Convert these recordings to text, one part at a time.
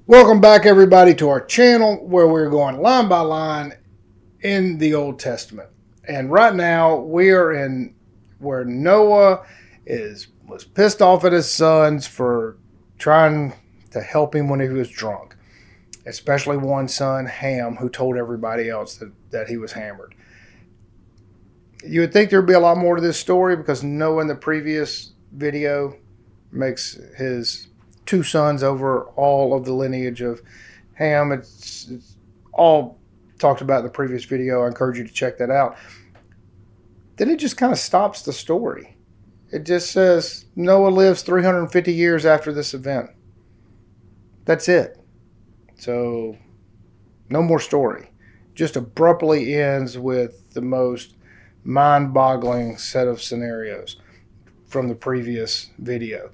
Welcome back, everybody, to our channel where we're going line by line in the Old Testament. And right now we are in where Noah was pissed off at his sons for trying to help him when he was drunk, especially one son, Ham, who told everybody else that he was hammered. You would think there would be a lot more to this story because Noah in the previous video makes his two sons over all of the lineage of Ham. It's all talked about in the previous video. I encourage you to check that out. Then it just kind of stops the story. It just says Noah lives 350 years after this event. That's it. So no more story. Just abruptly ends with the most mind-boggling set of scenarios from the previous video.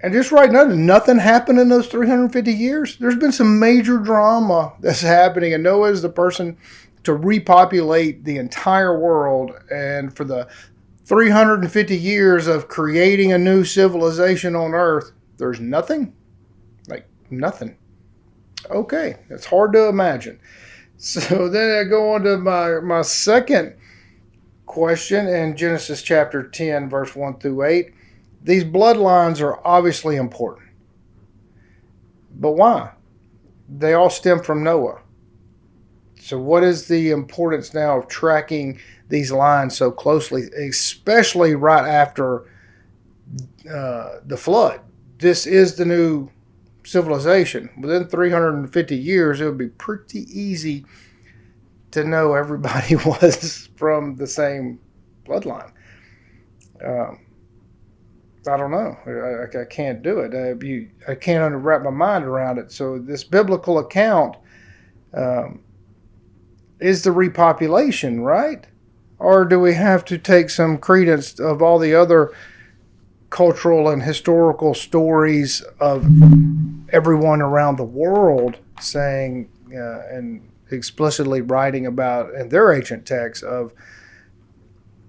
And just right now, nothing happened in those 350 years. There's been some major drama that's happening, and Noah is the person to repopulate the entire world. And for the 350 years of creating a new civilization on Earth, there's nothing? Like, nothing. Okay, it's hard to imagine. So then I go on to my second question in Genesis chapter 10, verse 1 through 8. These bloodlines are obviously important. But why? They all stem from Noah. So what is the importance now of tracking these lines so closely, especially right after the flood? This is the new civilization. Within 350 years, it would be pretty easy to know everybody was from the same bloodline. I don't know. I can't do it. I can't wrap my mind around it. So this biblical account is the repopulation, right? Or do we have to take some credence of all the other cultural and historical stories of everyone around the world saying and explicitly writing about in their ancient texts of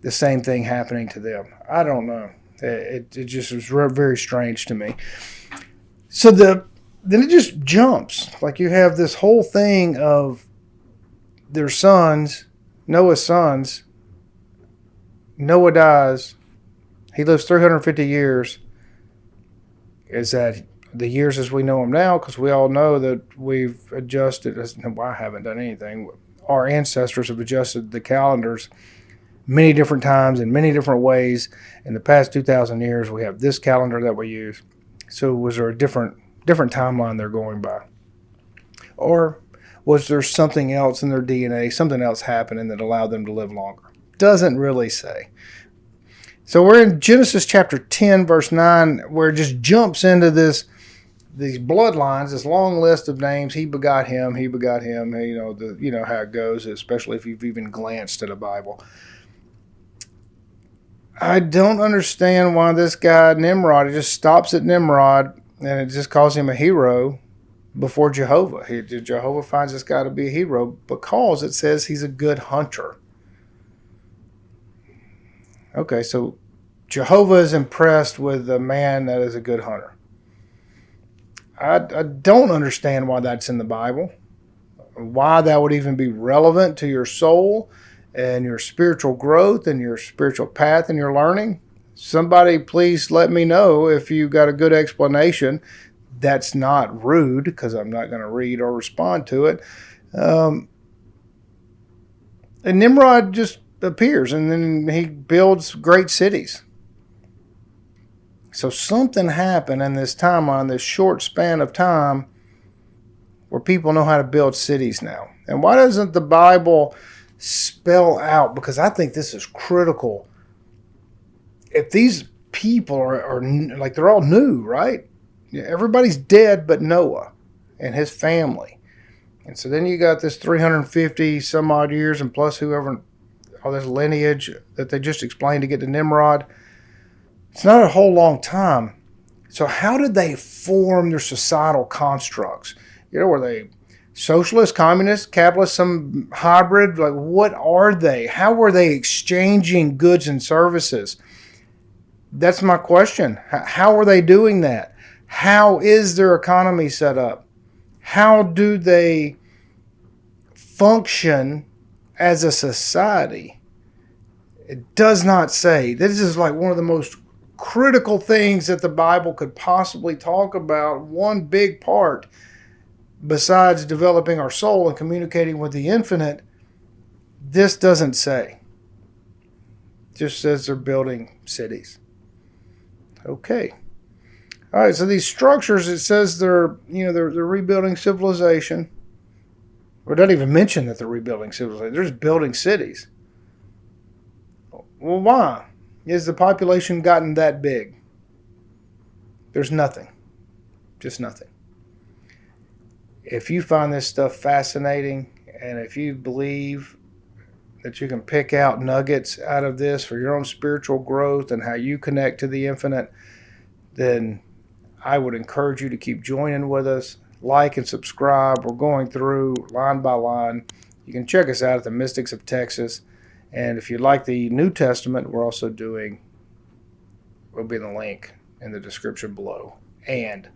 the same thing happening to them? I don't know. It just was very strange to me. So then it just jumps. Like you have this whole thing of their sons, Noah's sons. Noah dies. He lives 350 years. Is that the years as we know them now? Because we all know that we've adjusted. Well, I haven't done anything. Our ancestors have adjusted the calendars many different times in many different ways. In the past 2,000 years, we have this calendar that we use. So was there a different timeline they're going by? Or was there something else in their DNA, something else happening that allowed them to live longer? Doesn't really say. So we're in Genesis chapter 10, verse 9, where it just jumps into these bloodlines, this long list of names. He begot him, he begot him. You know how it goes, especially if you've even glanced at a Bible. I don't understand why this guy, Nimrod, it just stops at Nimrod and it just calls him a hero before Jehovah. Jehovah finds this guy to be a hero because it says he's a good hunter. Okay, so Jehovah is impressed with a man that is a good hunter. I don't understand why that's in the Bible, why that would even be relevant to your soul and your spiritual growth and your spiritual path and your learning. Somebody please let me know if you got a good explanation that's not rude, because I'm not going to read or respond to it. And Nimrod just appears and then he builds great cities. So something happened in this timeline, this short span of time, where people know how to build cities now. And why doesn't the Bible spell out? Because I think this is critical. If these people are like, they're all new, right? Everybody's dead but Noah and his family. And so then you got this 350 some odd years and plus whoever, all this lineage that they just explained to get to Nimrod. It's not a whole long time. So how did they form their societal constructs? Were they socialist, communist, capitalist, some hybrid? Like, what are they? How were they exchanging goods and services? That's my question. How are they doing that? How is their economy set up? How do they function as a society? It does not say. This is like one of the most critical things that the Bible could possibly talk about. One big part, besides developing our soul and communicating with the infinite, this doesn't say. It just says they're building cities. Okay. All right, so these structures, it says they're rebuilding civilization. Or it doesn't even mention that they're rebuilding civilization. They're just building cities. Well, why? Is the population gotten that big? There's nothing. Just nothing. If you find this stuff fascinating, and if you believe that you can pick out nuggets out of this for your own spiritual growth and how you connect to the infinite, then I would encourage you to keep joining with us. Like and subscribe. We're going through line by line. You can check us out at the Mystics of Texas. And if you like the New Testament, we're also doing, will be in the link in the description below. And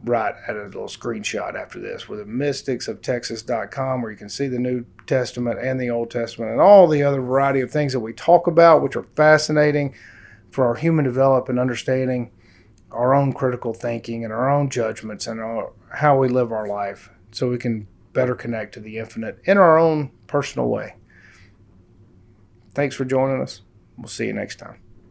right at a little screenshot after this with the mysticsofTexas.com, where you can see the New Testament and the Old Testament and all the other variety of things that we talk about, which are fascinating for our human development and understanding our own critical thinking and our own judgments and how we live our life so we can better connect to the infinite in our own personal way. Thanks for joining us. We'll see you next time.